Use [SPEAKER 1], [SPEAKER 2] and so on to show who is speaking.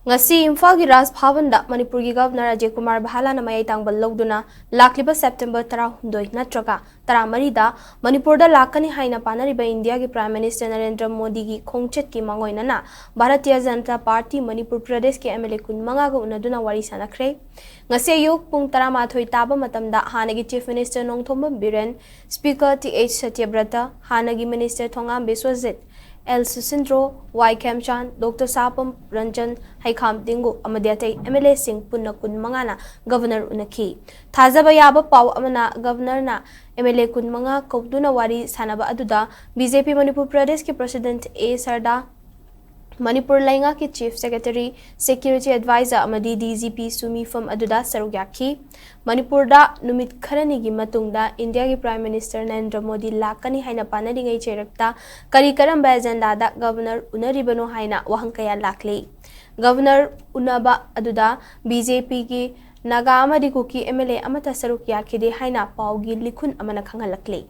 [SPEAKER 1] ngasi Imphal gi Raj Bhavan da Manipur gi Governor Ajay Kumar Bahalana Mayai Tangban Louduna lakliba September 12 natraga 13 da Manipur da lakani haina panariba India gi Prime Minister Narendra Modi gi khongchet ki mangoinana Bharatiya Janata Party Manipur Pradesh ki MLA kun manga ga Unnaduna Wari Shannakhre ngasi ayuk pung 13 taba matamda hanagi Chief Minister Nongthomba Biren Speaker TH Satyabrata hanagi Minister Thongam Biswajit L. Susindro, Y. Kemchan, Dr. Sapam Ranjan, Haikam Dingu, Amadiate, MLA Singh Punakun Mangana, Governor Unaki. Tazabayaba Pau Amana, Governor na, MLA Kun Manga, Louduna Wari Sanaba Aduda, BJP Manipur Pradesh ki President A. Sarda, Manipur Lainga ki Chief Secretary, Security Advisor Amadi DGP Sumi from Aduda Sarugyaki, Manipur da Numit Kharani gi Matungda, India ki Prime Minister Narendra Modi lakani haina panadingai cherakta, kari karamba agenda da Governor Unaribano haina wahankaya lakli. Governor Unaba Aduda, BJP ki Naga Amadi Kuki MLA Amata Sarugyaki de haina paugi likun amana khangalakli.